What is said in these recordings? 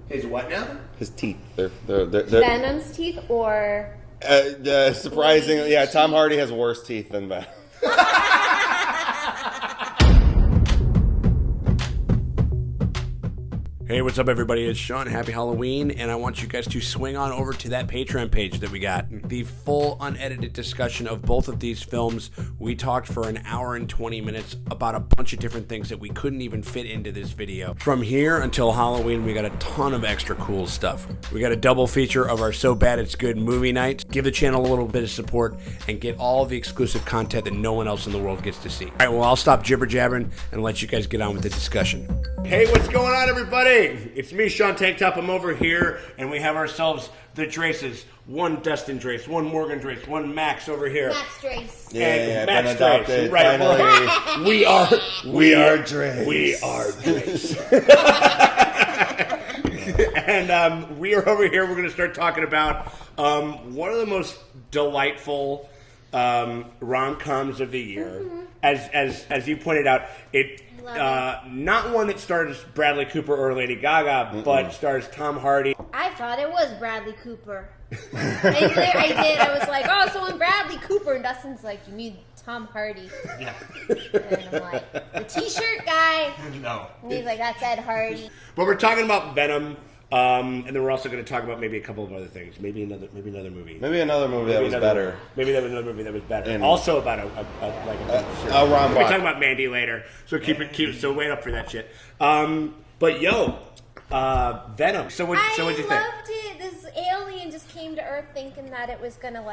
His what now? His teeth. They're Venom's teeth or... surprisingly, yeah, Tom Hardy has worse teeth than Venom. Hey, what's up, everybody? It's Sean. Happy Halloween, and I want you guys to swing on over to that Patreon page that we got. The full, unedited discussion of both of these films. We talked for an hour and 20 minutes about a bunch of different things that we couldn't even fit into this video. From here until Halloween, we got a ton of extra cool stuff. We got a double feature of our So Bad It's Good movie night. Give the channel a little bit of support and get all the exclusive content that no one else in the world gets to see. All right, well, I'll stop jibber-jabbering and let you guys get on with the discussion. Hey, what's going on, everybody? It's me, Sean Tank Top. I'm over here, and we have ourselves the Draces. One Dustin Drace, one Morgan Drace, one Max over here. Max Drace. Yeah, Max been adopted. Drace. Right. Finally. We are Drace. We are Drace. And we are over here. We're going to start talking about one of the most delightful rom-coms of the year. Mm-hmm. As you pointed out, not one that stars Bradley Cooper or Lady Gaga, but stars Tom Hardy. I thought it was Bradley Cooper. I did. I was like, oh, so when Bradley Cooper, and Dustin's like, you mean Tom Hardy? Yeah. And I'm like, the t-shirt guy? No. And he's like, that's Ed Hardy. But we're talking about Venom, and then we're also going to talk about maybe a couple of other things. Maybe another movie. Maybe another movie that was better. Maybe that was another movie that was better. And also about a rom-com. We're talking about Mandy later, so keep it cute. So wait up for that shit. But yo, Venom. So what'd you think? I loved it. This alien just came to Earth thinking that it was gonna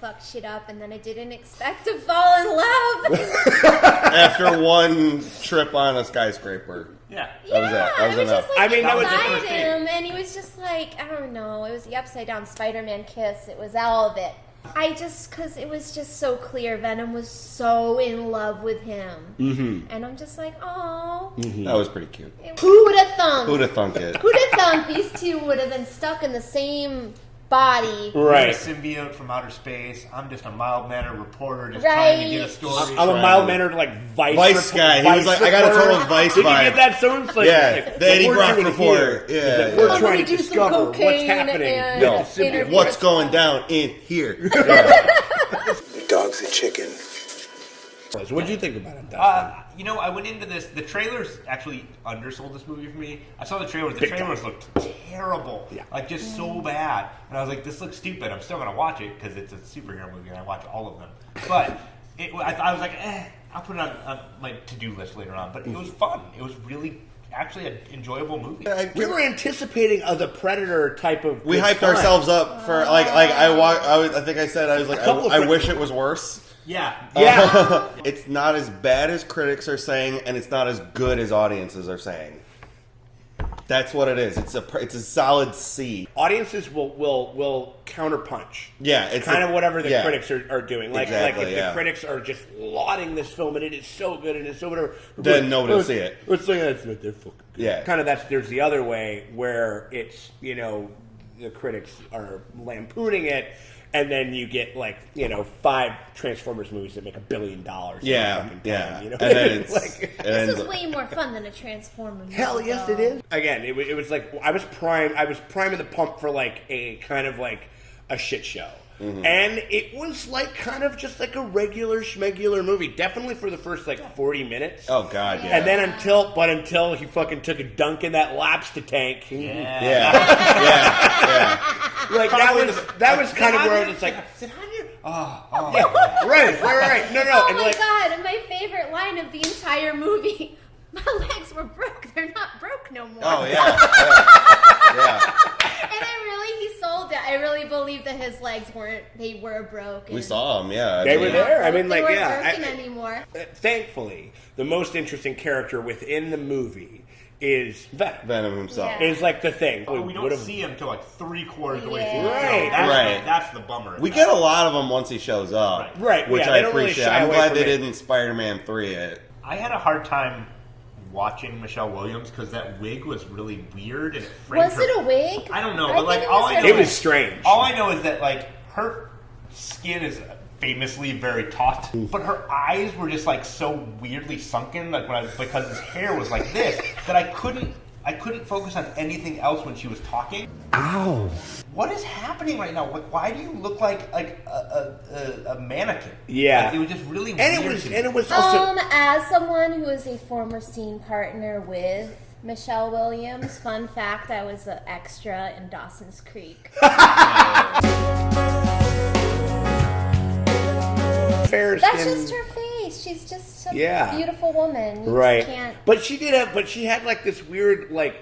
fuck shit up, and then I didn't expect to fall in love. After one trip on a skyscraper. Yeah. That was enough. Just, that was the beside first thing. him, and he was just like, I don't know. It was the upside down Spider-Man kiss. It was all of it. Because it was just so clear. Venom was so in love with him. Mm-hmm. And I'm just like, oh. Mm-hmm. That was pretty cute. Who would have thunk? Who'd have thunk it? Who'd have thunk these two would have been stuck in the same body? Right. You're a symbiote from outer space. I'm just a mild-mannered reporter just trying to get a story. I'm a mild-mannered, Vice guy. He was like, I got a total Vice Did vibe. you get that? Someone's like, the Eddie Brock report. Yeah. We're trying to discover what's happening. What's going down in here. The dog's a chicken. So what did you think about it, Dustin? I went into this. The trailers actually undersold this movie for me. I saw the trailers. The trailers looked terrible. Yeah. Just so bad. And I was like, this looks stupid. I'm still going to watch it because it's a superhero movie and I watch all of them. But I was like, I'll put it on my to-do list later on. But it was fun. It was really actually an enjoyable movie. We were anticipating the Predator type of. We hyped ourselves up for I think I said I was like I wish it was worse. Yeah. It's not as bad as critics are saying, and it's not as good as audiences are saying. That's what it is. It's a solid C. Audiences will counterpunch. Yeah, it's kind of whatever the critics are doing. Exactly, if the critics are just lauding this film and it is so good and it's so whatever, then nobody will see it. It's like that's not their fucking good. Yeah. Kind of there's the other way where it's the critics are lampooning it. And then you get 5 Transformers movies that make $1 billion. Yeah. And then this is way more fun than a Transformer movie. Hell yes, it is. Again, it was like I was priming the pump for a kind of a shit show. Mm-hmm. And it was kind of just a regular schmegular movie. Definitely for the first 40 minutes. Oh god, yeah. And then until he fucking took a dunk in that lobster tank. Yeah. That was kind of where it was like, is it on here? Oh. Yeah, right. No. Oh and my god, and my favorite line of the entire movie. My legs were broke. They're not broke no more. Oh yeah. And he sold it. I really believe that his legs were broken. We saw them, yeah. They were there. They weren't broken anymore. Thankfully, the most interesting character within the movie is Venom. Venom himself. Yeah. Is the thing. We don't see him till 3/4 of the way through. Right. That's the bummer. We get a lot of them once he shows up. Right. Which I appreciate. Really I'm glad they didn't Spider-Man 3 it. I had a hard time watching Michelle Williams because that wig was really weird and was it a wig? I don't know, it was strange. All I know is that her skin is famously very taut, but her eyes were just so weirdly sunken, because his hair was like this that I couldn't I couldn't focus on anything else when she was talking. Ow. What is happening right now? Why do you look like a mannequin? Yeah. Like, it was just really And weird. it was also As someone who is a former scene partner with Michelle Williams, fun fact, I was an extra in Dawson's Creek. fair That's skin. just her face. She's just a Yeah. beautiful woman. You Right. just can't... But she had like this weird, like,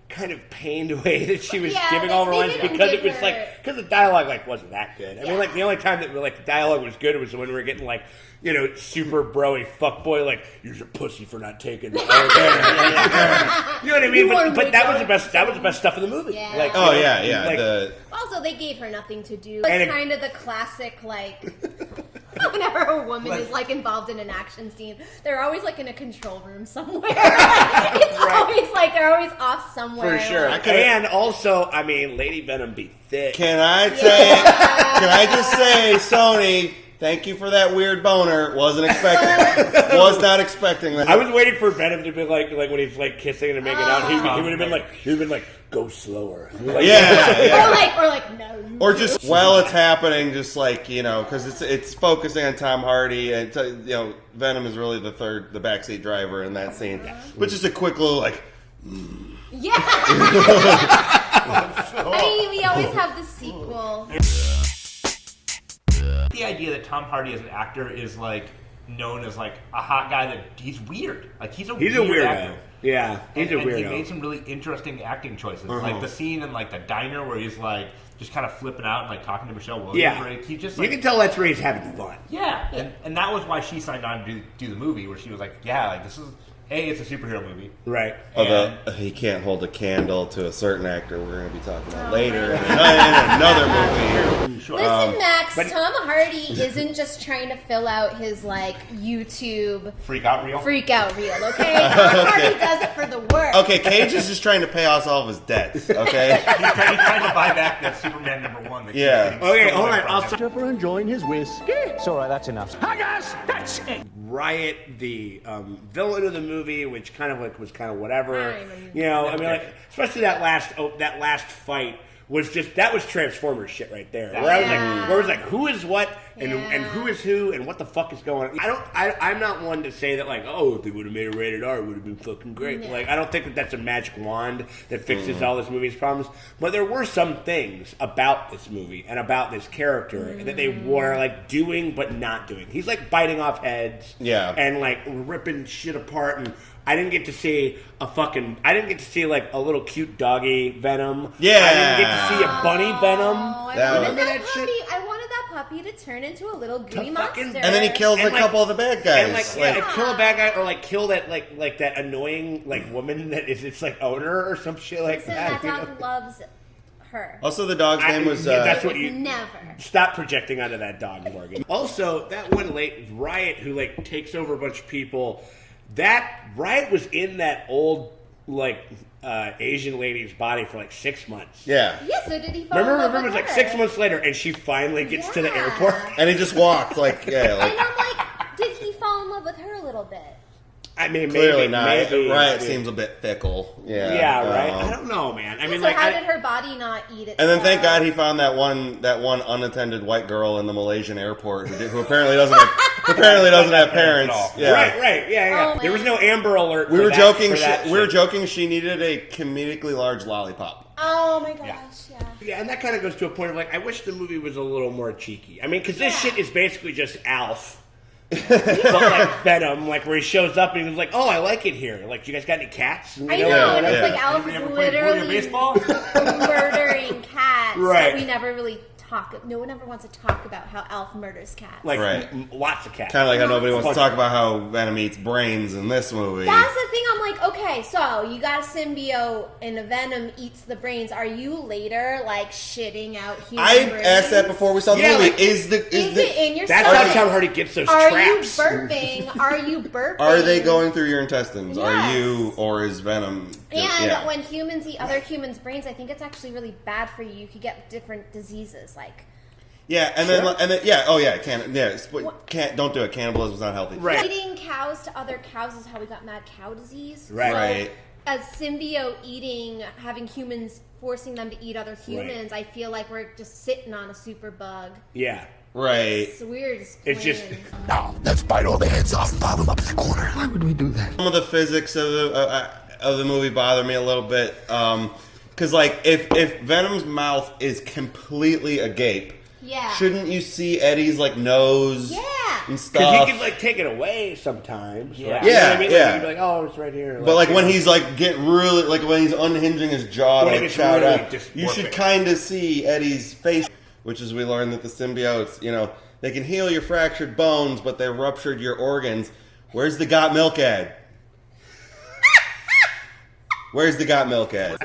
kind of pained way that she was Yeah, giving they- all her they lines didn't because it give was her- like, because the dialogue like wasn't that good. I mean, like the only time that like the dialogue was good was when we were getting like, you know, super broy fuckboy, like, you're a pussy for not taking the you know what I mean? But that was the best. That was the best stuff in the movie. Yeah. Like, Oh you know, yeah. like, Also, they gave her nothing to do. And It's kind of the classic, like, whenever a woman is, like, involved in an action scene, they're always, like, in a control room somewhere. It's always, like, they're always off somewhere. for sure. Like, And also, I mean, Lady Venom be thick. Can I say? Can I just say, Sony? Thank you for that weird boner. Wasn't expecting. Was not expecting that. I was waiting for Venom to be like when he's like kissing and making out. He would have been like, go slower. Like, Yeah. Or like, no. Or just while it's happening, just like, you know, because it's focusing on Tom Hardy, and you know, Venom is really the backseat driver in that scene. But just a quick little like, Yeah. I mean, we always have the sequel. The idea that Tom Hardy as an actor is like known as like a hot guy, that he's weird. Like he's a weird actor. Yeah, he's a And he weirdo. made some really interesting acting choices. Like the scene in like the diner where he's like just kind of flipping out and like talking to Michelle Williams. Yeah, Right? He just you like, can tell that's where he's having fun. yeah. And that was why she signed on to do the movie, where she was like, yeah, like this is it's a superhero movie. Right. although he can't hold a candle to a certain actor we're going to be talking about later in another movie. Listen, Max, but- Tom Hardy isn't just trying to fill out his, like, YouTube Freak out reel. freak out reel, okay? Tom Hardy does it for the work. Okay, Cage is just trying to pay off all of his debts. Okay. He's trying to buy back that Superman #1. That Yeah. keeps Okay, getting hold stolen on. I'll from him. stop. For enjoying his whiskey. It's all right, that's enough. Hi guys, that's it. Riot, the villain of the movie, which kind of like was kind of whatever. I mean, You know, I mean, like especially that last fight was just that was Transformers shit right there. Where I was like, who is what and who is who and what the fuck is going on? I'm not one to say that like, oh, if they would have made a rated R, it would have been fucking great. No. Like I don't think that that's a magic wand that fixes all this movie's problems. But there were some things about this movie and about this character that they were like doing but not doing. He's like biting off heads, and like ripping shit apart. And I didn't get to see like a little cute doggy Venom. Yeah. I didn't get to see a bunny Venom. Oh, That I wanted was- that puppy. I wanted that puppy to turn into a little gooey monster. And then he kills And a like- couple of the bad And guys. like, kill a bad guy or like kill that like that annoying like woman that is its like owner or some shit like Listen, that. that you know? dog loves her. Also, the dog's name was. that's what you Never. stop projecting onto that dog, Morgan. Also, that one late Riot who like takes over a bunch of people. That Riot was in that old like Asian lady's body for like 6 months. Yeah. Yeah, so did he fall in love Remember, it was with like her? 6 months later, and she finally gets to the Yeah. airport. And he just walked like, yeah, like. And I'm like, did he fall in love with her a little bit? I mean, Clearly maybe, not. Maybe, Riot maybe. seems a bit fickle. Yeah. Yeah, right. I don't know, man. I mean, so like, how did her body not eat it? And then thank God he found that one unattended white girl in the Malaysian airport who apparently doesn't have parents. Yeah. Right, yeah. Oh, There was man. no Amber Alert. We for were that- joking. for that We were shit. joking. She needed a comedically large lollipop. Oh my gosh, yeah. Yeah, and that kind of goes to a point of like, I wish the movie was a little more cheeky. I mean, because this shit is basically just Alf. But like Venom, like where he shows up and he's like, "Oh, I like it here. Like, you guys got any cats?" You I know, and it's Yeah. like Alf You is ever played Warrior literally baseball? murdering cats. Right. But we never really talk. No one ever wants to talk about how Alf murders cats. Like Right. lots of cats. Kind of like how nobody wants to Funny. talk about how Venom eats brains in this movie. That's the thing. I'm like, okay, so you got a symbiote and a Venom eats the brains. Are you later like shitting out human I brains? asked that before we saw the Yeah, movie. like, is Is it in your That's stomach? how Tom Hardy gets those Are traps. you burping? Are you burping? Are they going through your intestines? Are Yes. you, or is Venom? And when humans eat other humans' brains, I think it's actually really bad for you. You could get different diseases, like yeah, and then don't do it. Cannibalism is not healthy. Right. eating cows to other cows is how we got mad cow disease. Right. Right. a symbiote having humans, forcing them to eat other humans, I feel like we're just sitting on a super bug. Yeah. Right. It's weird. It's just... Now, let's bite all the heads off and pile them up in the corner. Why would we do that? Some of the physics of the movie bother me a little bit. Because, like, if Venom's mouth is completely agape, shouldn't you see Eddie's, like, nose and stuff? Because he can, like, take it away sometimes. Yeah. Right? You know what I mean? Yeah. Like, you can be like, oh, it's right here. But, like, when he's, like, when he's unhinging his jaw to, like, shout out, you should kind of see Eddie's face, which is we learned that the symbiotes, you know, they can heal your fractured bones, but they ruptured your organs. Where's the got milk ad? Where's the got milk ad?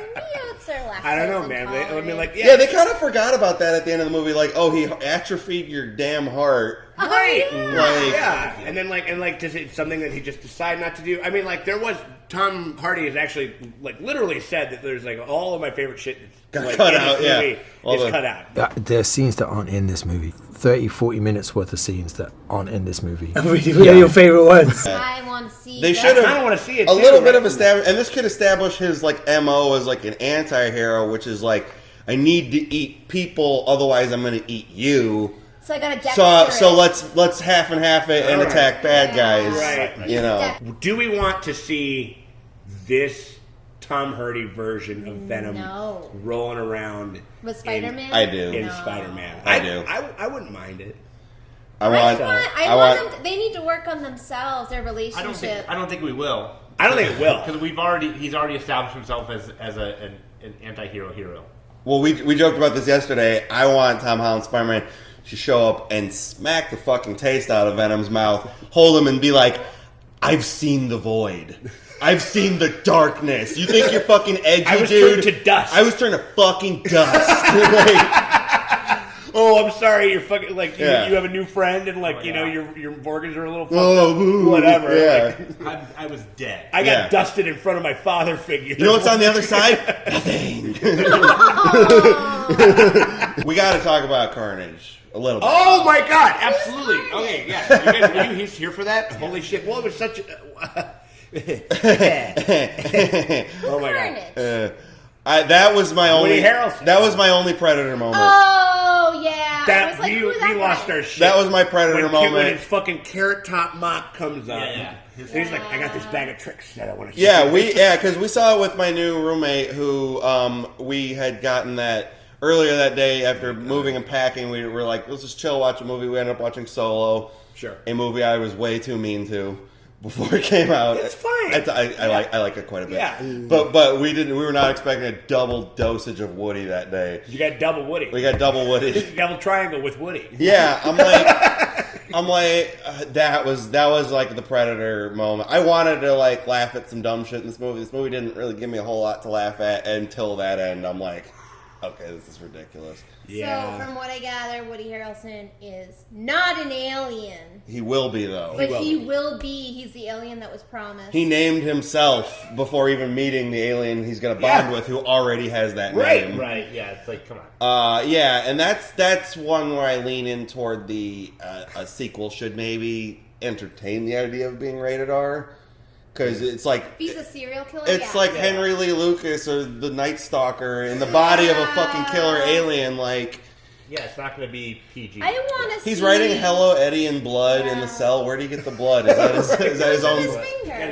I don't know, man. They kind of forgot about that at the end of the movie. Like, oh, he atrophied your damn heart. Right. Like, And then, does it something that he just decided not to do? I mean, like, there was... Tom Hardy has actually, like, literally said that there's, like, all of my favorite shit that's, like, cut in out, this movie is cut out. There are scenes that aren't in this movie. 30, 40 minutes worth of scenes that aren't in this movie. What are your favorite ones? I want to see. They should have. I kind of want to see it. A little bit of establish, and this could establish his like MO as like an anti-hero, which is like, I need to eat people, otherwise I'm going to eat you. So I got a So let's half and half it and attack bad guys. Right. You know. Do we want to see this Tom Hardy version of Venom rolling around with Spider-Man? I do. In Spider-Man. I do. I wouldn't mind it. I want them. They need to work on themselves, their relationship. I don't think we will. I don't think it will because he's already established himself as an anti-hero hero. Well, we joked about this yesterday. I want Tom Holland's Spider-Man to show up and smack the fucking taste out of Venom's mouth, hold him, and be like, "I've seen the void. I've seen the darkness. You think you're fucking edgy, I was dude? turned to dust. I was turned to fucking dust." Oh, I'm sorry. You're fucking like you have a new friend, and like you know your organs are a little fucked up. Whatever. Yeah. Like, I was dead. I got Dustin in front of my father figure. You know what's on the other side? Nothing. We got to talk about Carnage a little bit. Oh my god! Absolutely. Okay. Yeah. You guys, were you here for that? Holy shit! Well, it was such. Oh my god. That was my only. Woody Harrelson. That was my only Predator moment. Oh yeah, That I was like, we who's that lost guy? our shit. That was my Predator moment. When his fucking carrot top mop comes up. Yeah. And he's like, I got this bag of tricks that I want to. Because we saw it with my new roommate who we had gotten that earlier that day after moving and packing. We were like, let's just chill, watch a movie. We ended up watching Solo. Sure. A movie I was way too mean to before it came out. It's fine. I like it quite a bit. Yeah. But we were not expecting a double dosage of Woody that day. You got double Woody. We got double Woody. Double triangle with Woody. Yeah, I'm like that was like the Predator moment. I wanted to like laugh at some dumb shit in this movie. This movie didn't really give me a whole lot to laugh at until that end. I'm like, okay, this is ridiculous. Yeah. So from what I gather, Woody Harrelson is not an alien. He will be though. But he will be. He's the alien that was promised. He named himself before even meeting the alien he's going to bond with, who already has that name. Right. Yeah. It's like, come on. And that's one where I lean in toward the a sequel should maybe entertain the idea of being rated R, because it's like if he's a serial killer. it's like Henry Lee Lucas or the Night Stalker in the body of a fucking killer alien. Like, yeah, it's not going to be PG. I want to see. he's writing "Hello, Eddie" in blood in the cell. Where do you get the blood? Is that his own?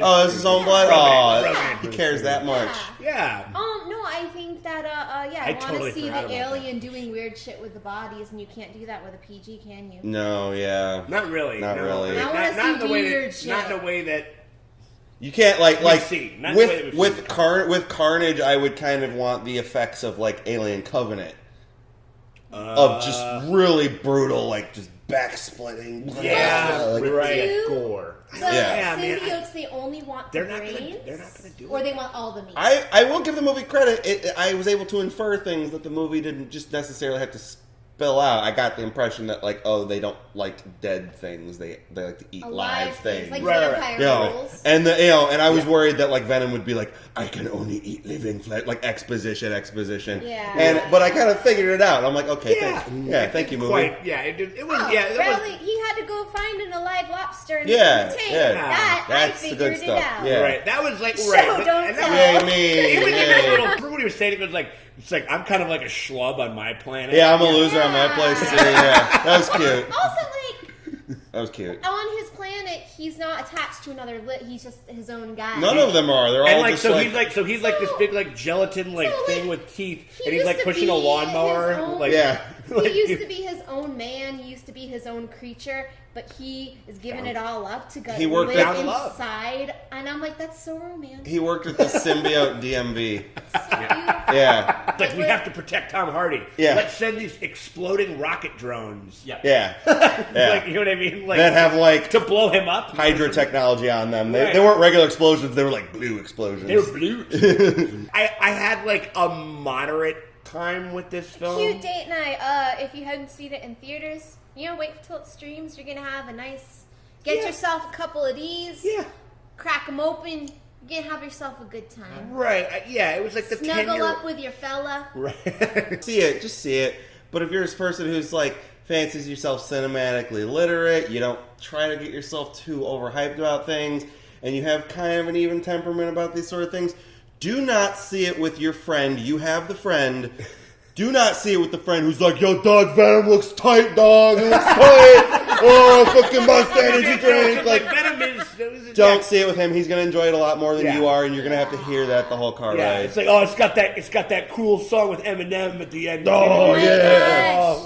Oh, it's his own blood. Oh, he cares that much. Yeah. No, I think that. I want totally to see forgot the about alien doing weird shit with the bodies, and you can't do that with a PG, can you? No, yeah, Not really. Not no. really. I wanna Not see the way weird that. shit. Not the way that. you can't like see. Not the way that we've with Carnage. I would kind of want the effects of like Alien Covenant. Of just really brutal, like just back splitting. Yeah, like, right. Gore. The Yeah. symbiotes, they only want the They're not brains, gonna do or it. they want all the meat. I will give the movie credit. I was able to infer things that the movie didn't just necessarily have to spill out. I got the impression that like, oh, they don't like dead things. They like to eat live things. Like vampire rolls. And and I was worried that like Venom would be like, I can only eat living flesh, like exposition. Yeah. But I kind of figured it out. I'm like, okay, thank you, movie. It was. He had to go find an alive lobster and Yeah, the tank. yeah. That's the good figured stuff. it out. Yeah. Right, that was like Show, right. don't tell. Yay me! It was Yay. a little. Remember what he was saying? It was like it's like I'm kind of like a schlub on my planet. Yeah, I'm a loser on my place too. Yeah, that was cute. Also, That was cute. on his planet, he's not attached to another he's just his own guy. None of them are. They're all And like just so like he's like this big like gelatin thing with teeth, and he's used like to pushing a be lawnmower. his own- Like He used to be his own man. He used to be his own creature, but he is giving it all up to go He worked live out love. inside. And I'm like, that's so romantic. he worked at the symbiote DMV. So beautiful. Yeah, Like we have to protect Tom Hardy. Yeah. Let's send these exploding rocket drones. yeah. Like you know what I mean? Like That have like to blow him up. Hydra technology on them. They, Right. they weren't regular explosions. They were like blue explosions. They were blue. I had like a moderate time with this film. Cute date night. If you hadn't seen it in theaters, wait till it streams. You're gonna have a nice. Get yourself a couple of these. Yeah. Crack them open. You're gonna have yourself a good time. Right. It was like the Snuggle 10-year up with your fella. Right. Just see it. But if you're this person who's like fancies yourself cinematically literate, you don't try to get yourself too overhyped about things, and you have kind of an even temperament about these sort of things, do not see it with your friend. You have the friend. Do not see it with the friend who's like, yo, dog, Venom looks tight, dog. It looks tight. Oh, fucking Must energy drink. Like, Venom is. don't see it with him. He's going to enjoy it a lot more than you are, and you're going to have to hear that the whole car Yeah, ride. it's like it's got that cool song with Eminem at the end. Oh, yeah.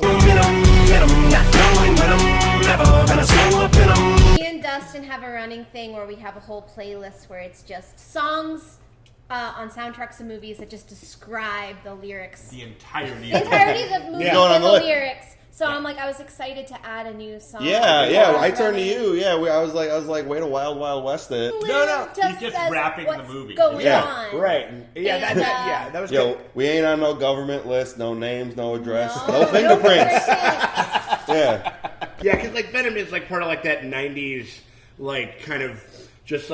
Me and Dustin have a running thing where we have a whole playlist where it's just songs on soundtracks of movies that just describe the lyrics. The entirety The entirety of the movie Going on and the the list. lyrics. So I'm like, I was excited to add a new song. Yeah. I turned to you. Yeah, I was like, wait a Wild Wild West it. No, Just he's just says rapping the what's movie. Going Yeah. on. Right. Yeah, And, that was Yo, good. we ain't on no government list, no names, no address, No, no fingerprints. fingerprints. Yeah. Yeah, because like Venom is like part of like that '90s like kind of just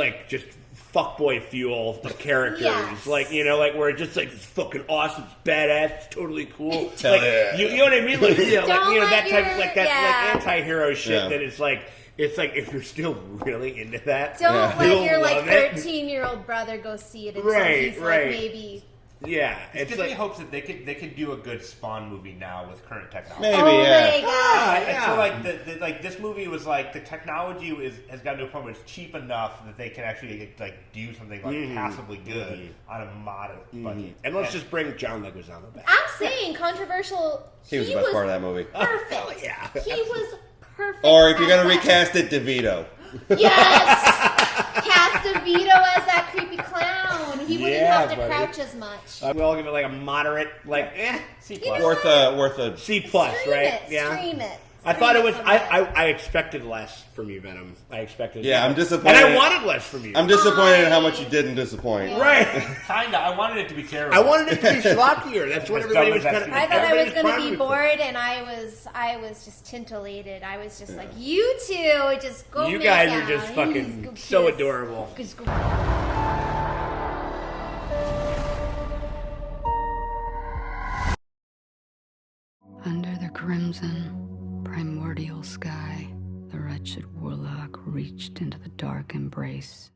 fuckboy fuel of characters. Yes. Like like where it's just like it's fucking awesome, it's badass, it's totally cool. Hell Like yeah. you know what I mean? Like Don't that let type of like that yeah. like anti-hero shit Yeah. that it's like if you're still really into that. Don't you'll let your like love it. 13-year-old brother go see it until Right, he's right. like maybe. Yeah, It it's gives me like hopes that they could do a good Spawn movie now with current technology. Maybe, Oh yeah. my god. I feel like like this movie was like the technology has gotten to a point where it's cheap enough that they can actually like do something like passably good on a moderate budget. and let's just bring John Leguizamo back. I'm saying controversial. He was the best part of that movie. Perfect. Oh, yeah. He was perfect. Or if you're as gonna that- recast it, DeVito. Yes! Cast DeVito as that creepy clown. He wouldn't Yeah, have to buddy. crouch as much. We'll give it like a moderate, like C+. You know Worth a. C plus, Stream right? it. Yeah. Stream it. I thought it was. Stream it I expected less from you, Venom. I expected. Yeah, less. I'm disappointed. And I wanted less from you. I'm disappointed in how much you didn't disappoint. right. Kinda. I wanted it to be terrible. I wanted it to be schlockier. That's what As everybody dumb was as kind that of. I thought I was going to be priming bored, and I was just tintillated. I was just like, you two, just go. You make guys out. are just fucking Go so kiss. adorable. Just go- Under the crimson, primordial sky, the wretched warlock reached into the dark embrace.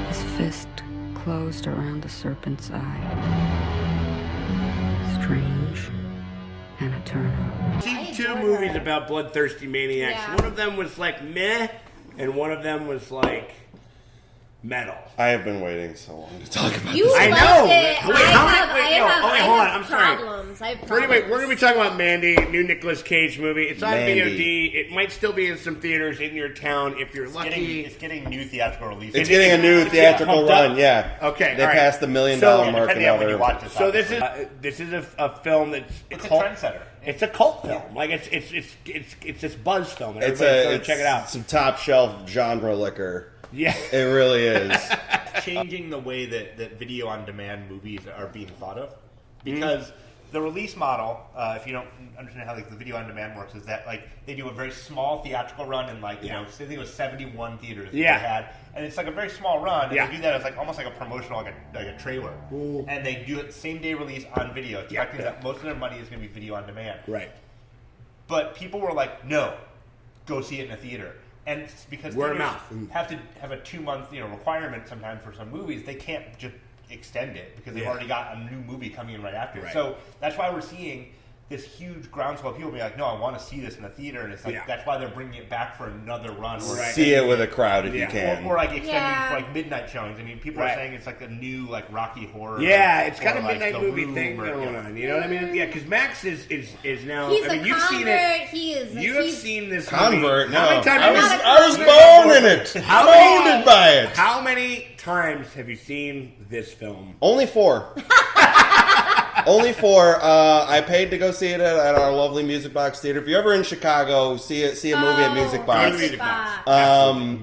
His fist closed around the serpent's eye. Strange and eternal. Seen two adore movies her. about bloodthirsty maniacs. Yeah. One of them was like meh, and one of them was like metal. I have been waiting so long to talk about You this. I loved know. it. Wait, how many- wait, no. Oh, wait, hold on. I'm sorry. problems. I have So problems. anyway, we're going to be talking about Mandy, new Nicolas Cage movie. It's on Mandy. VOD. It might still be in some theaters in your town if you're lucky. It's getting new theatrical release. It's getting a new theatrical pumped up. run. Yeah. Okay, They all right. passed the $1 million So, mark and depending now on when you they're. watch this. So this obviously. is a film that's It's a cult- trendsetter. It's a cult film. Like it's this buzz film. And It's everybody's a going to check it out. Some top shelf genre liquor. Yeah. It really is. changing the way that video on demand movies are being thought of. because the release model, if you don't understand how like the video on demand works, is that like they do a very small theatrical run in like I think it was 71 theaters they had, and it's like a very small run. And they do that as like almost like a promotional, like a trailer, and they do it same day release on video, expecting that most of their money is going to be video on demand. Right. But people were like, no, go see it in a theater. And it's because word of theaters mouth have to have a 2-month requirement sometimes for some movies. They can't just extend it because they've already got a new movie coming in right after. Right. So that's why we're seeing this huge groundswell of people being like, no, I want to see this in a theater, and it's like that's why they're bringing it back for another run. Or see it with a crowd if you can, or like extending for like midnight showings. I mean, people are saying it's like a new like Rocky Horror. Yeah, it's got a like midnight movie thing going on. You know what I mean? Yeah, because Max is now. He's I mean, a you've convert. seen it. He is. You have seen this convert. movie. No, How many times I was born in it. Molded by it. How many times have you seen this film? Only 4. Only 4. I paid to go see it at our lovely Music Box Theater. If you're ever in Chicago, see a movie at Music Box. Music Box.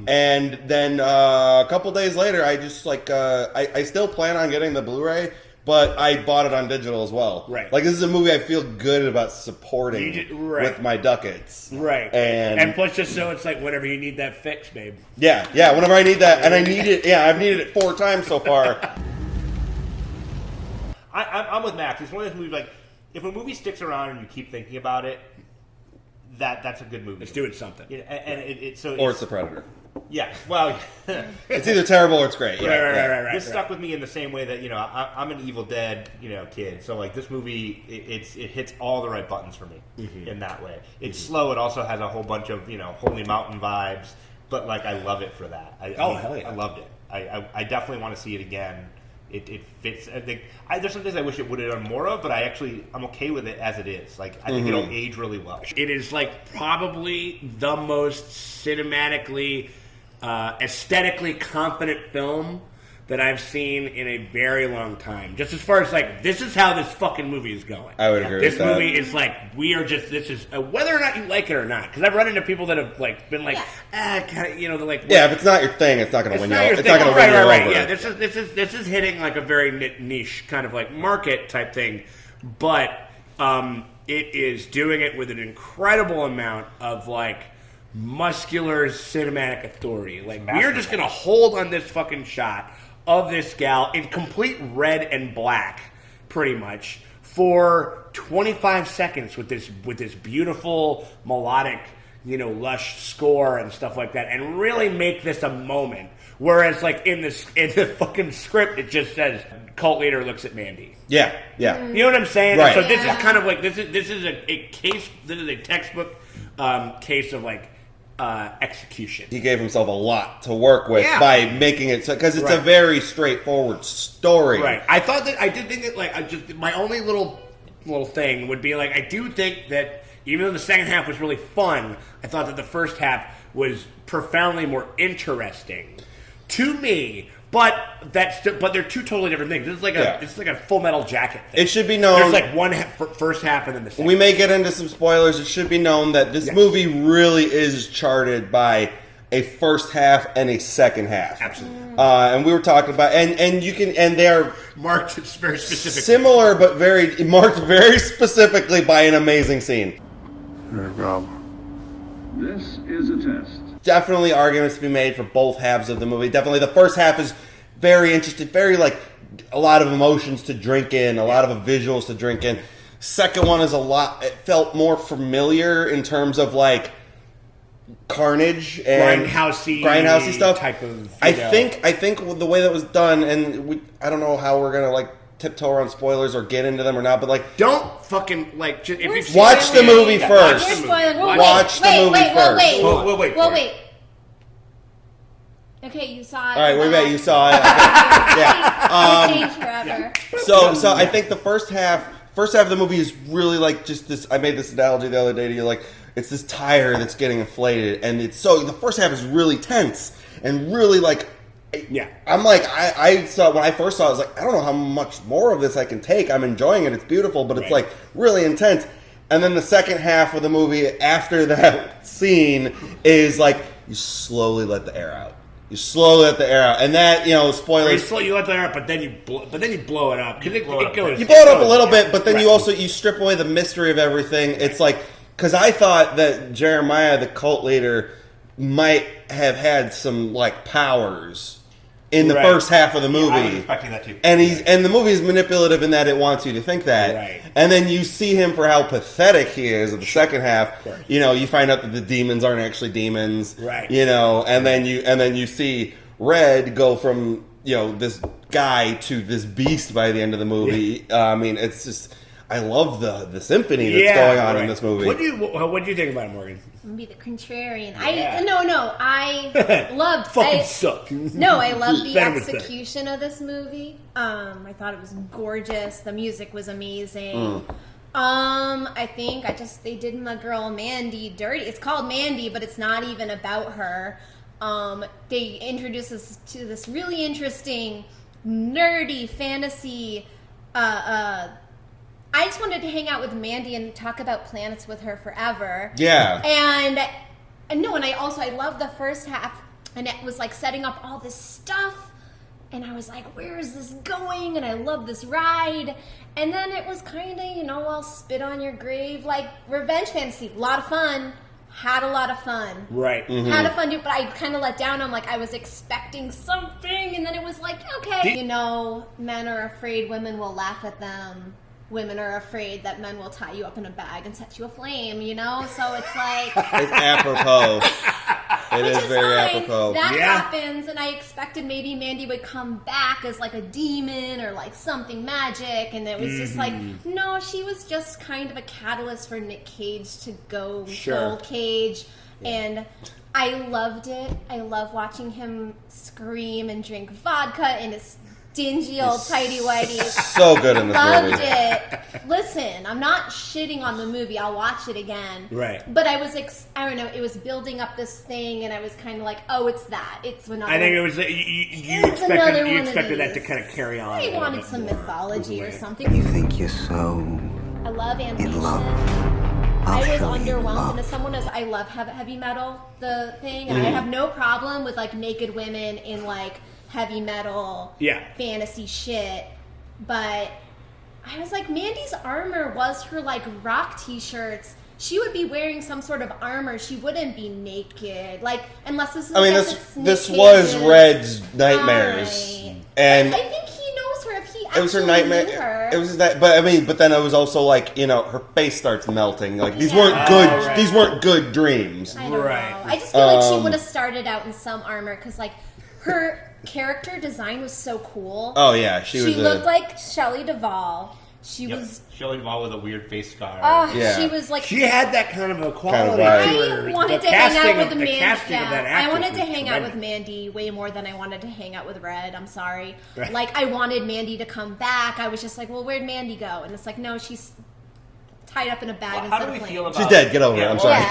And then a couple days later, I just like I still plan on getting the Blu-ray, but I bought it on digital as well. Right. Like this is a movie I feel good about supporting with my ducats. Right. And plus, just so it's like whenever you need that fix, babe. Yeah. Whenever I need that, and I need it. Yeah, I've needed it 4 times so far. I'm with Max. It's one of those movies like if a movie sticks around and you keep thinking about it, that's a good movie. It's doing something. Yeah, and it's The Predator. Yeah, well, it's either terrible or it's great. Yeah, right. This stuck with me in the same way that I'm an Evil Dead kid, so like this movie it hits all the right buttons for me in that way. It's slow. It also has a whole bunch of Holy Mountain vibes, but like I love it for that. Hell yeah. I loved it. I definitely want to see it again. It fits. I think there's some things I wish it would have done more of, but I'm okay with it as it is. Like I think it'll age really well. It is like probably the most cinematically, aesthetically confident film that I've seen in a very long time. Just as far as like, this is how this fucking movie is going. I would agree with that. This movie is like, this is, whether or not you like it or not. Because I've run into people that have like been like, kind of, they're like, yeah, if it's not your thing, it's not going to win you over. It's not going to win you over. Right. Yeah, this is hitting like a very niche kind of like market type thing. But it is doing it with an incredible amount of like muscular cinematic authority. Like, we're just going to hold on this fucking shot of this gal in complete red and black, pretty much, for 25 seconds with this beautiful melodic, lush score and stuff like that, and really make this a moment. Whereas, like in the fucking script, it just says cult leader looks at Mandy. Yeah. You know what I'm saying? Right. So this is kind of like this is a case. This is a textbook case of like. Execution. He gave himself a lot to work with by making it because it's a very straightforward story. Right. I did think that like my only little thing would be like I do think that even though the second half was really fun, I thought that the first half was profoundly more interesting to me. But they're two totally different things. It's like a Full Metal Jacket thing. It should be known. There's like one first half and then the second. We may get into some spoilers. It should be known that this movie really is charted by a first half and a second half. Absolutely. And we were talking about and you can they are marked very specifically. Similar but marked very specifically by an amazing scene. Cheddar Goblin. This is a test. Definitely arguments to be made for both halves of the movie. Definitely the first half is very interesting, very like a lot of emotions to drink in, a lot of visuals to drink in. Second one is it felt more familiar in terms of like Carnage and grindhousey stuff. Type of, I think the way that was done, and I don't know how we're gonna like tiptoe around spoilers or get into them or not, but like don't fucking like if you watch the movie first. Watch the movie first. Wait. Okay, you saw it. All right, wait a minute. You saw it. Yeah. So I think the first half of the movie is really like just this. I made this analogy the other day to you, like it's this tire that's getting inflated, and the first half is really tense and really like. Yeah, I'm like I saw when I first saw it, I was like I don't know how much more of this I can take. I'm enjoying it. It's beautiful, but it's like really intense. And then the second half of the movie after that scene is like you slowly let the air out. You slowly let the air out, and that spoilers. You let the air out, but then you blow it up. You blow it up a little bit, but then you strip away the mystery of everything. It's like, because I thought that Jeremiah, the cult leader, might have had some like powers in the first half of the movie. I was expecting that too. And the movie is manipulative in that it wants you to think that. Right. And then you see him for how pathetic he is in the second half. Sure. You find out that the demons aren't actually demons. Right. And then you see Red go from, this guy to this beast by the end of the movie. Yeah. I mean, it's just, I love the symphony that's going on in this movie. What do you think about it, Morgan? I'm gonna be the contrarian. I loved. Fucking sucked. No, I loved the execution of this movie. I thought it was gorgeous. The music was amazing. I think they did my girl Mandy dirty. It's called Mandy, but it's not even about her. They introduce us to this really interesting, nerdy fantasy. I just wanted to hang out with Mandy and talk about planets with her forever. Yeah. And I loved the first half, and it was like setting up all this stuff, and I was like, where is this going? And I love this ride. And then it was kind of, I'll spit on your grave, like revenge fantasy. A lot of fun. Had a lot of fun. Right. Mm-hmm. Had a fun, but I kind of let down. I'm like, I was expecting something, and then it was like, okay. Men are afraid women will laugh at them. Women are afraid that men will tie you up in a bag and set you aflame, So it's like... It's apropos. It is very fine. apropos. That happens, and I expected maybe Mandy would come back as like a demon or like something magic, and it was just like, no, she was just kind of a catalyst for Nic Cage to go full Cage, and I loved it. I love watching him scream and drink vodka in his dingy old tighty-whitey. So good in this movie. Loved it. Listen, I'm not shitting on the movie. I'll watch it again. Right. But I was, I don't know, it was building up this thing, and I was kind of like, oh, it's that. It's another. I think it was, you expected that to kind of carry on. I wanted some mythology or something. You think you're so... I love animation. In love. I was underwhelmed, and as someone I love heavy metal, the thing, and I have no problem with like naked women in like heavy metal fantasy shit, but I was like, Mandy's armor was her like rock t-shirts. She would be wearing some sort of armor. She wouldn't be naked, like, unless this is. This was Red's nightmares, and I think he knows her. If he it was her nightmare. Knew her. It was that, but then it was also like her face starts melting. Like these weren't good. Right. These weren't good dreams. I don't know. I just feel like she would have started out in some armor because like her character design was so cool. Oh yeah, she looked like Shelley Duvall. She was Shelley Duvall with a weird face scar. She was like, she had that kind of a quality. I wanted to hang out with Mandy. I wanted to hang out with Mandy way more than I wanted to hang out with Red. I'm sorry. Right. Like I wanted Mandy to come back. I was just like, well, where'd Mandy go? And it's like, no, she's tied up in a bag. How do we feel about? She's dead. Get over it. I'm sorry.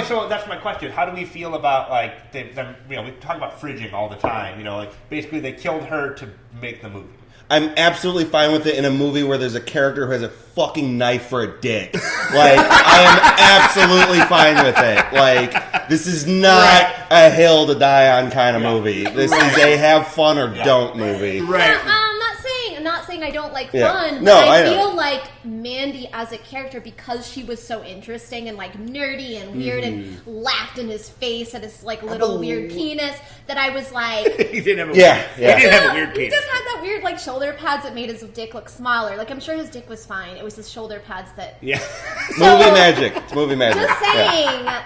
So that's my question. How do we feel about like them? We talk about fridging all the time. Like basically they killed her to make the movie. I'm absolutely fine with it in a movie where there's a character who has a fucking knife for a dick. Like, I am absolutely fine with it. Like, this is not a hill to die on kind of movie. This is a have fun or don't movie. Right. I'm not saying I don't like fun, but no, I feel like Mandy as a character, because she was so interesting and like nerdy and weird and laughed in his face at his like little weird penis, that I was like, he didn't have a he didn't have a weird penis. He just had that weird like shoulder pads that made his dick look smaller. Like I'm sure his dick was fine. It was his shoulder pads that movie magic. It's movie magic.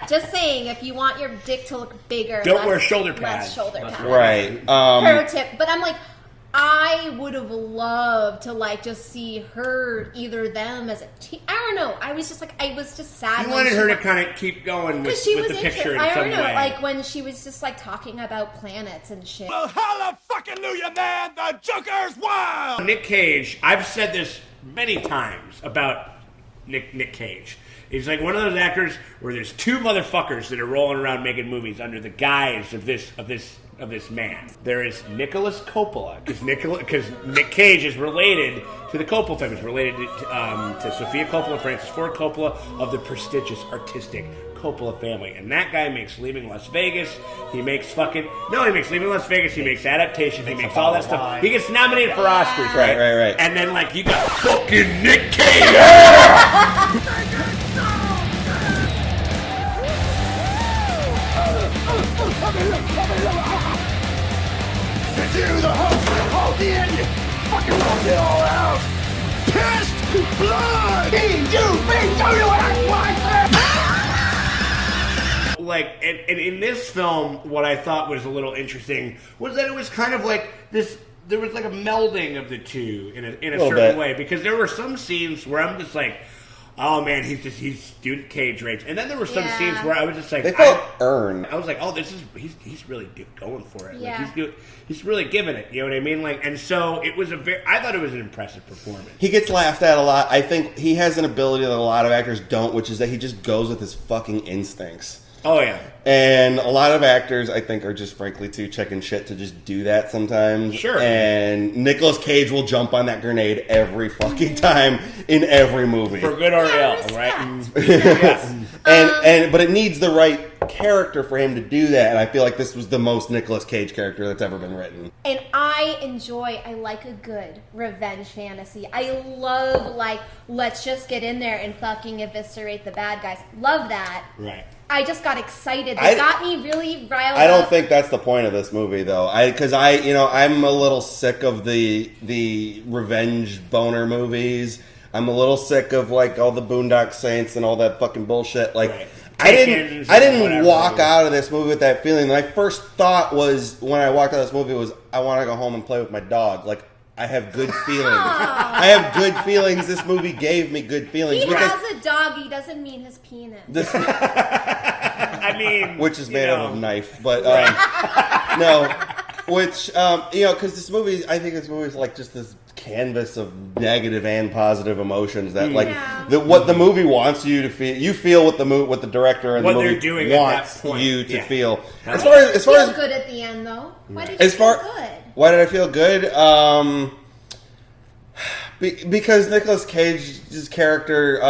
Just saying, if you want your dick to look bigger, don't wear shoulder pads. Less shoulder pads. Right. Pro tip. But I'm like, I would have loved to like just see her, either them as a team. I don't know. I was just like, I was just sad. You wanted her to kind of keep going with the picture in some way. I don't know, like when she was just like talking about planets and shit. Well, hallelujah, man! The Joker's wild. Nic Cage. I've said this many times about Nic Cage. He's like one of those actors where there's two motherfuckers that are rolling around making movies under the guise of this man. There is Nicolas Coppola, because Nic Cage is related to the Coppola family. He's related to Sofia Coppola, Francis Ford Coppola of the prestigious artistic Coppola family, and that guy makes Leaving Las Vegas. He makes Leaving Las Vegas. He makes Adaptation. He makes all that stuff. He gets nominated for Oscars, right? Right. And then like you got fucking Nic Cage. It's you, the host, hold the end, you fucking walk it all out! Pissed blood! Do you act like that? Like, and in this film, what I thought was a little interesting was that it was kind of like this. There was like a melding of the two in a certain way, because there were some scenes where I'm just like, oh man, he's doing Cage rage, and then there were some scenes where I was just like, they felt earned. I was like, oh, he's really going for it. Yeah. Like he's really giving it. You know what I mean? Like, and so it was I thought it was an impressive performance. He gets laughed at a lot. I think he has an ability that a lot of actors don't, which is that he just goes with his fucking instincts. Oh yeah. And a lot of actors, I think, are just frankly too chicken shit to just do that sometimes. Sure. And Nicolas Cage will jump on that grenade every fucking time in every movie. For good or ill, right? But it needs the right character for him to do that, and I feel like this was the most Nicolas Cage character that's ever been written. And I like a good revenge fantasy. I love, like, let's just get in there and fucking eviscerate the bad guys. Love that. Right. I just got excited. They got me really riled up. I don't think that's the point of this movie, though. I'm a little sick of the revenge boner movies. I'm a little sick of like all the Boondock Saints and all that fucking bullshit. Like, right. I didn't walk out of this movie with that feeling. My first thought was when I walked out of this movie was I want to go home and play with my dog. Like, I have good feelings. I have good feelings. This movie gave me good feelings. He has a dog. He doesn't mean his penis. I mean, which is made out of a knife, but no. Which because this movie, I think this movie is like just this canvas of negative and positive emotions that what the movie wants you to feel. You feel what the director and what the movie they're doing wants you to feel. As far as good at the end though. Why did you feel good? Why did I feel good? Because Nicolas Cage's character,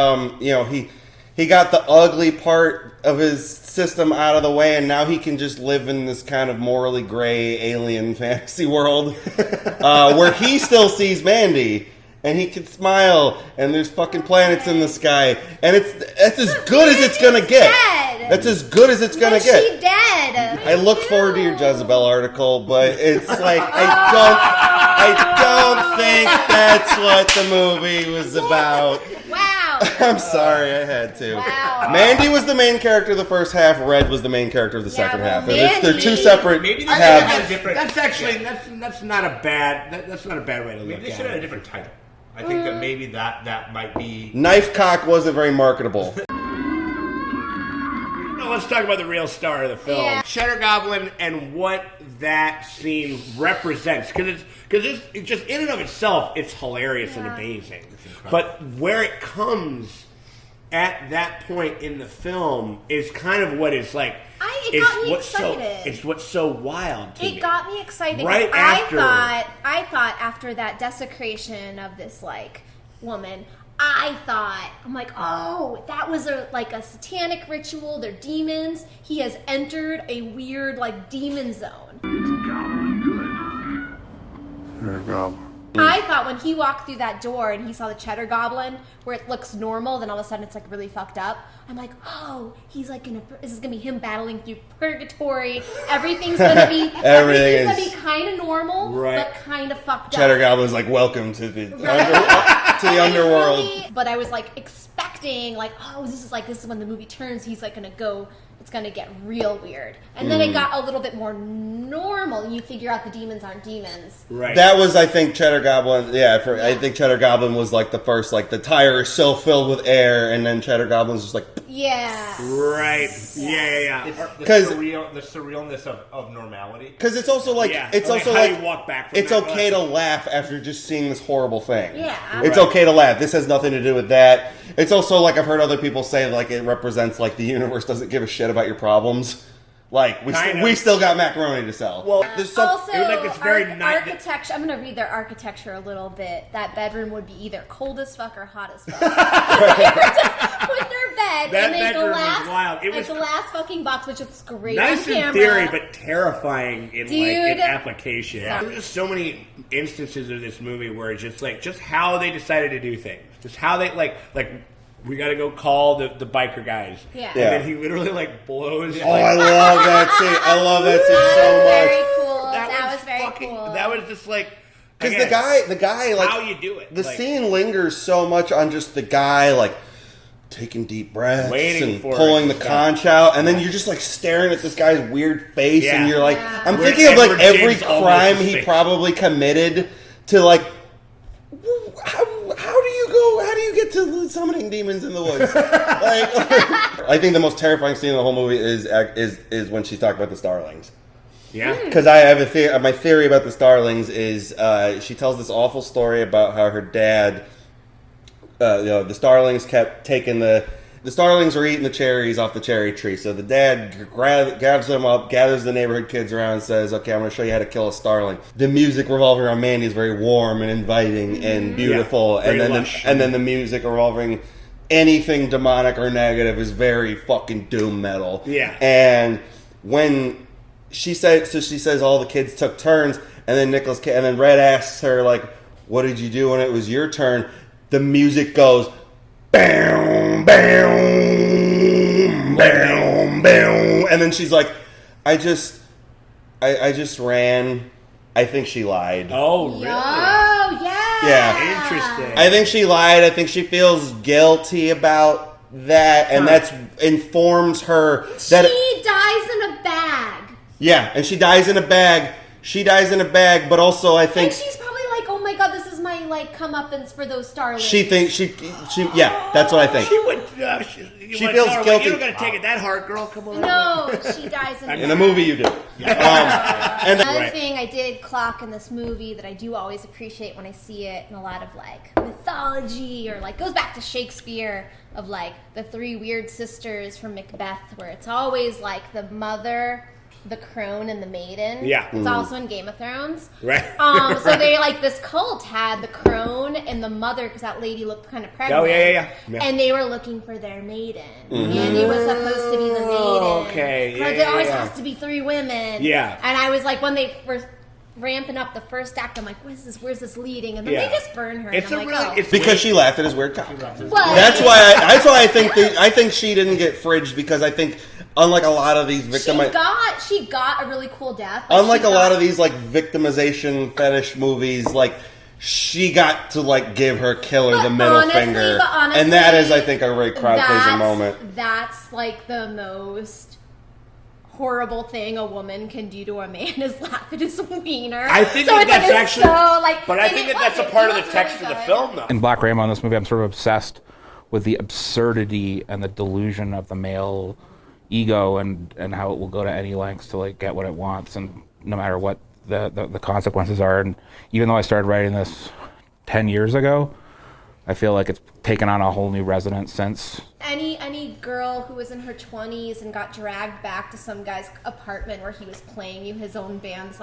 he got the ugly part of his system out of the way, and now he can just live in this kind of morally gray alien fantasy world where he still sees Mandy. And he can smile, and there's fucking planets in the sky, and that's as good as it's gonna get. That's as good as it's gonna get. She dead. I look forward to your Jezebel article, but it's like I don't think that's what the movie was about. Wow. I'm sorry, I had to. Wow. Mandy was the main character of the first half. Red was the main character of the second half. They're two separate halves. That's actually that's not a bad way to look at it. Maybe they should have a different title. I think that maybe that might be... Knife Cock wasn't very marketable. Let's talk about the real star of the film. Yeah. Cheddar Goblin and what that scene represents. Because it's just in and of itself, it's hilarious and amazing. But where it comes at that point in the film is kind of what is like... It got me excited. It's what's so wild to me. It got me excited. Right after... I thought after that desecration of this, like, woman... I'm like, oh, that was a satanic ritual. They're demons. He has entered a weird, like, demon zone. It's goblin good. Cheddar Goblin. I thought when he walked through that door and he saw the Cheddar Goblin, where it looks normal, then all of a sudden it's like really fucked up. I'm like, oh, he's like this is gonna be him battling through purgatory. Everything's gonna be kind of normal, but kind of fucked Cheddar up. Goblin's like, welcome to the underworld. But I was like expecting, like, oh, this is when the movie turns. He's like it's gonna get real weird, and then it got a little bit more normal, and you figure out the demons aren't demons. Right. That was, I think, Cheddar Goblin. I think Cheddar Goblin was like the first. Like the tire is so filled with air, and then Cheddar Goblin's just like. Yeah. Right. Yeah. The surrealness of normality. Because it's also like you walk back from it's okay to laugh after just seeing this horrible thing. Yeah. It's okay to laugh. This has nothing to do with that. It's also like I've heard other people say like it represents like the universe doesn't give a shit about your problems. Like, we still got macaroni to sell. Well, also, it was like this very architecture. I'm going to read their architecture a little bit. That bedroom would be either cold as fuck or hot as fuck. They were just put their bed that in a bedroom glass, was wild. It was a glass fucking box, which looks great nice on camera. in theory, but terrifying in Dude. application. There's just so many instances of this movie where it's just how they decided to do things, just how they like. We gotta go call the biker guys. Yeah. And then he literally blows. Oh, I love that scene. I love that scene so much. Very cool. That was very cool. That was just because the guy, how you do it. The scene lingers so much on just the guy, taking deep breaths Waiting and for pulling it. the conch out, and then you're just staring at this guy's weird face, and you're I'm Where thinking of Edward every James almost crime his he face. probably committed to how do you get to summoning demons in the woods? I think the most terrifying scene in the whole movie is when she's talking about the starlings. Yeah. Because I have a theory. My theory about the starlings is she tells this awful story about how her dad, the starlings kept taking the starlings were eating the cherries off the cherry tree. So the dad grabs them up, gathers the neighborhood kids around, and says, "Okay, I'm going to show you how to kill a starling." The music revolving around Mandy is very warm and inviting and beautiful, and then the music revolving anything demonic or negative is very fucking doom metal. Yeah. And when she says all the kids took turns, and then and then Red asks her "What did you do when it was your turn?" The music goes, bam, bam, bam, bam, and then she's like, I just ran. I think she lied. Oh, really? Oh, yeah. Yeah. Interesting. I think she lied. I think she feels guilty about that, and that informs her that she dies in a bag. Yeah, and she dies in a bag. But also I think And she's probably oh my god, this is my comeuppance for those starlings. she thinks she yeah, that's what I think. She would. She feels guilty. You don't gotta take it that hard, girl. Come on. No, she dies in a bag. In the movie, you do. And Another thing I did clock in this movie that I do always appreciate when I see it in a lot of mythology or goes back to Shakespeare of the three weird sisters from Macbeth, where it's always the mother, the crone, and the maiden. Yeah. It's also in Game of Thrones. Right. So they this cult had the crone and the mother because that lady looked kind of pregnant. Oh, yeah. And they were looking for their maiden. Mandy was supposed to be the maiden. Okay. But there always has to be three women. Yeah. And I was when they were ramping up the first act, I'm where's this leading? And then they just burn her. It's and I'm it's because she laughed at his weird cock. Well, That's why I think I think she didn't get fridged because I think unlike a lot of these she got a really cool death. Unlike a lot of these victimization fetish movies, she got to give her killer the middle finger, and that is, I think, a very crowd-pleasing moment. That's the most horrible thing a woman can do to a man is laugh at his wiener. I think so that's actually, but I think that's a part of the text really of the film, though. In Black Rainbow, in this movie, I'm sort of obsessed with the absurdity and the delusion of the male ego and how it will go to any lengths to get what it wants, and no matter what the consequences are. And even though I started writing this 10 years ago, I feel like it's taken on a whole new resonance since. Any girl who was in her 20s and got dragged back to some guy's apartment where he was playing you his own band's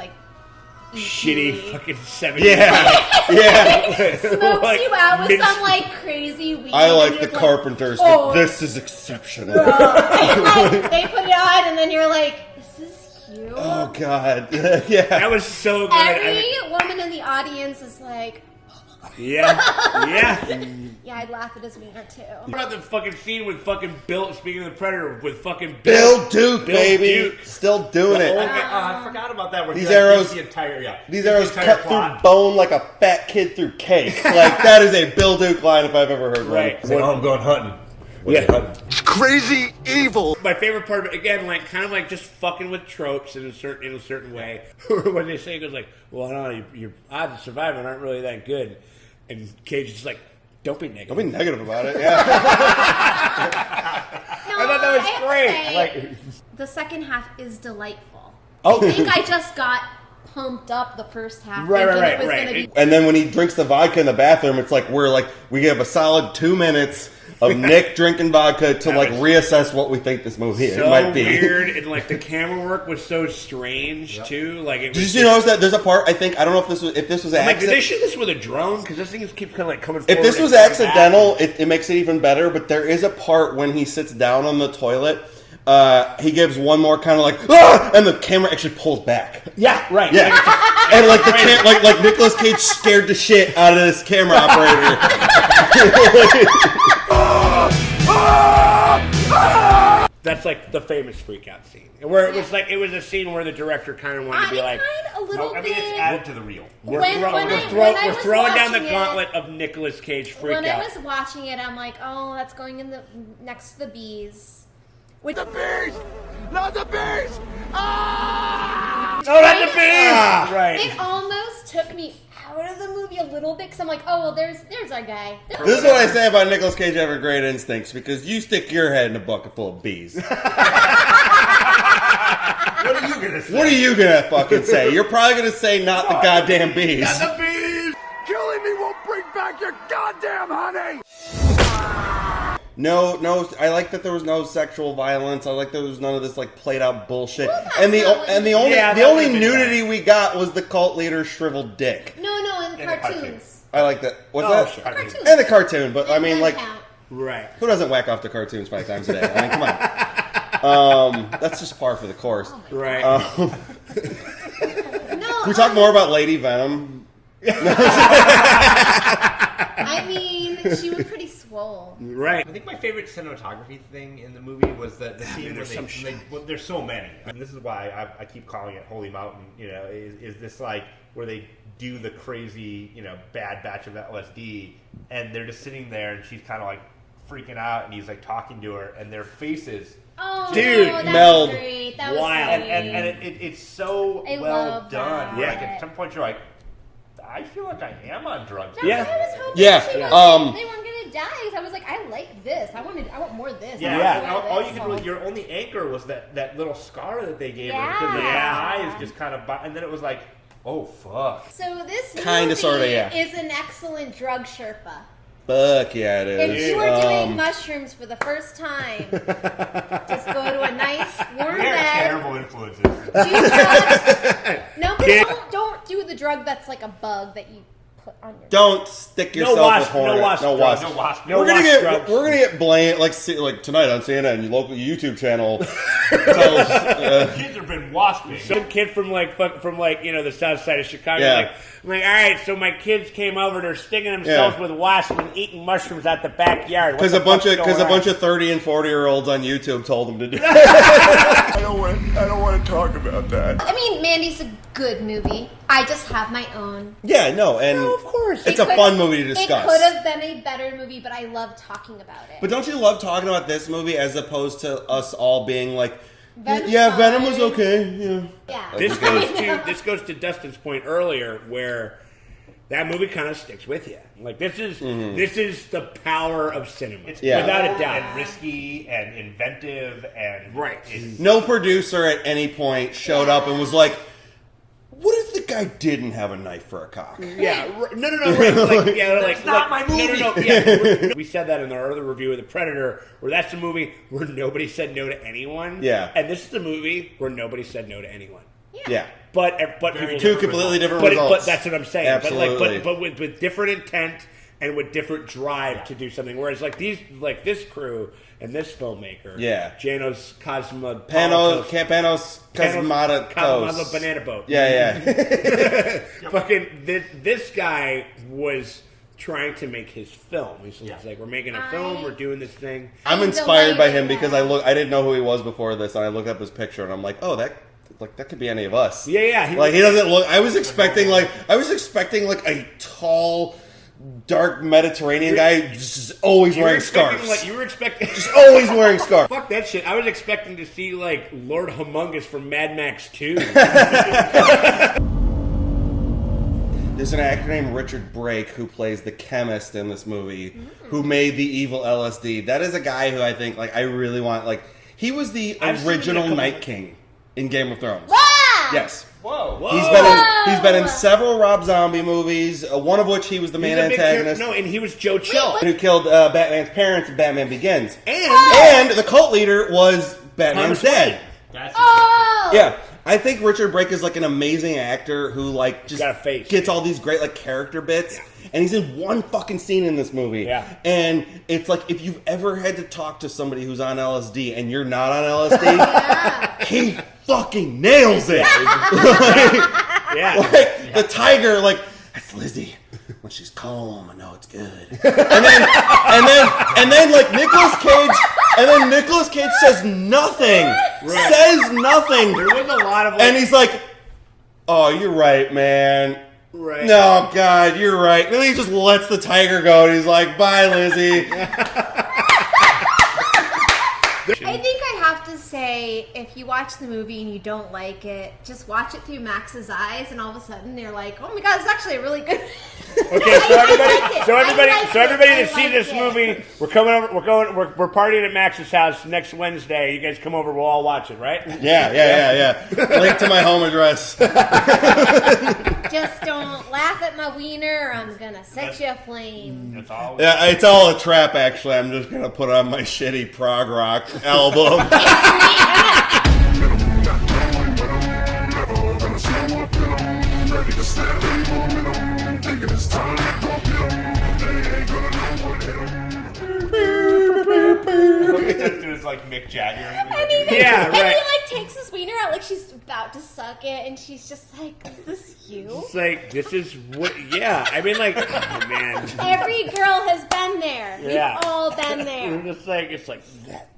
shitty fucking 70s. Yeah. Smokes you out with some crazy weed. I like the Carpenters. This is exceptional. They put it on, and then you're is this you? Oh God. Yeah. That was so good. Every woman in the audience is yeah. yeah, I'd laugh at his wiener too. What about the fucking scene with fucking Bill, speaking of the Predator, with fucking Bill Duke, baby. Still doing it. I forgot about that. Where these arrows, these arrows cut through bone like a fat kid through cake. That is a Bill Duke line if I've ever heard one. Right. I'm going hunting. It's crazy evil. My favorite part of it, again, kind of just fucking with tropes in a certain way. When they say it goes well, no, your odds of surviving aren't really that good. And Cage is don't be negative. Don't be negative about it. Yeah. I thought that was great. The second half is delightful. Oh. I think I just got pumped up the first half. Right. Gonna be... And then when he drinks the vodka in the bathroom, it's we have a solid 2 minutes of Nick drinking vodka to like reassess what we think this movie might be. Weird, and like the camera work was so strange too. Like, it was did you notice that there's a part? I think I don't know if this was like, did they shoot this with a drone? Because this thing keeps kind of like coming. If this was accidental, it makes it even better. But there is a part when he sits down on the toilet. He gives one more kind of like, ah! And the camera actually pulls back. Yeah, right. Yeah, and like the like Nicolas Cage scared the shit out of this camera operator. That's like the famous freak out scene, where it was like it was a scene where the director kind of wanted to be like, a little bit. It's added to the reel. We're throwing down the gauntlet of Nicolas Cage freak out. When I was watching it, I'm like, oh, that's going in the next to the bees. With the bees! Not the bees! Ah! Oh, not the bees! Ah! Right. It almost took me out of the movie a little bit because I'm like, oh, well, there's our guy. This is what I say about Nicolas Cage having great instincts, because you stick your head in a bucket full of bees. What are you gonna say? What are you gonna fucking say? You're probably gonna say not the goddamn bees. Not the bees! Killing me won't bring back your goddamn honey! No, I like that there was no sexual violence. I like that there was none of this like played out bullshit. Well, and the only nudity we got was the cult leader's shriveled dick. No, in the cartoons. I like that. What's that? Sure. Cartoons. And the cartoon, but I mean, like, right? Who doesn't whack off the cartoons 5 times a day? I mean, come on. That's just par for the course, right? Can we talk more about Lady Venom? I mean, she was pretty swole. Right. I think my favorite cinematography thing in the movie was the scene where there's so many. And this is why I keep calling it Holy Mountain, is this like where they do the crazy, bad batch of LSD, and they're just sitting there and she's kind of like freaking out and he's like talking to her and their faces. Oh, dude, no, that meld. was great. That was And great. it's so well done. That. Like at some point you're like, I feel like I am on drugs. That's what I was hoping they weren't gonna die. Because I was like, I like this. I want more of this. All you could do, your only anchor was that little scar that they gave her because the eye is just kind of, and then it was like, oh fuck. So this Kinda, sorta, yeah. is an excellent drug Sherpa. Fuck yeah, it is. If you are doing mushrooms for the first time, just go to a nice warm They're bed. terrible influences. Do drugs. No, but don't do the drug that's like a bug that you put on your. Don't stick yourself with hornet. No wasp. We're gonna get blamed like tonight on CNN, your local YouTube channel. Kids have been wasping. Some kid from the south side of Chicago. Yeah. I'm like, all right, so my kids came over. They're stinging themselves with wasps and eating mushrooms out the backyard. Because a bunch of 30 and 40-year-olds on YouTube told them to do it. I don't want to talk about that. I mean, Mandy's a good movie. I just have my own. Yeah, no, and of course, it's a fun movie to discuss. It could have been a better movie, but I love talking about it. But don't you love talking about this movie as opposed to us all being like, Venom was okay. Yeah. This goes to Dustin's point earlier, where that movie kind of sticks with you. Like this is the power of cinema, without a doubt. And risky and inventive and No producer at any point showed up and was like, what if the guy didn't have a knife for a cock? Yeah, no. Right. That's not my movie. No. Yeah, we said that in our other review of The Predator, where that's the movie where nobody said no to anyone. Yeah, and this is the movie where nobody said no to anyone. Yeah. But people, two completely different results. But that's what I'm saying. Absolutely. But with different intent and with different drive to do something. Whereas this crew and this filmmaker, Janos Cosmatos Banana Boat. Yeah. Fucking this guy was trying to make his film. He's like, we're making a film, we're doing this thing. I'm inspired by him because I didn't know who he was before this, and I looked up his picture and I'm like, oh, that could be any of us. Yeah. He doesn't look. I was expecting like a tall, dark Mediterranean guy, just always wearing scarves. You were expecting, just always wearing scarves. Fuck that shit. I was expecting to see like Lord Humongous from Mad Max 2. There's an actor named Richard Brake who plays the chemist in this movie, who made the evil LSD. That is a guy who I think I really want. He was the original Night King in Game of Thrones. Wow! Yes. Whoa. He's been in several Rob Zombie movies, one of which he was the main antagonist. No, and he was Joe Chill. Who killed Batman's parents in Batman Begins. And the cult leader was Batman's dad. Yeah. I think Richard Brake is like an amazing actor who like just gets all these great like character bits. Yeah. And he's in one fucking scene in this movie. Yeah. And it's like if you've ever had to talk to somebody who's on LSD and you're not on LSD, he fucking nails it. The tiger, like, that's Lizzie. When she's calm, I know it's good. And then like Nicolas Cage says nothing. Right. Says nothing. There was a lot of and he's like, oh, you're right, man. Right. No, God, you're right. And then he just lets the tiger go, and he's like, bye, Lizzie. I think I have to say, if you watch the movie and you don't like it, just watch it through Max's eyes, and all of a sudden you're like, "Oh my God, it's actually a really good." Okay, so everybody that sees this movie, we're coming over. We're partying at Max's house next Wednesday. You guys come over, we'll all watch it, right? Yeah. Link to my home address. Just don't laugh at my wiener, or I'm gonna set you aflame. Yeah, it's all a trap. Actually, I'm just gonna put on my shitty prog rock album. It's like Mick Jagger. And he like takes his wiener out like she's about to suck it, and she's just like, "Is this you?" It's like, this is what? Yeah, I mean, like, oh, man. Every girl has been there. Yeah. We've all been there. It's like that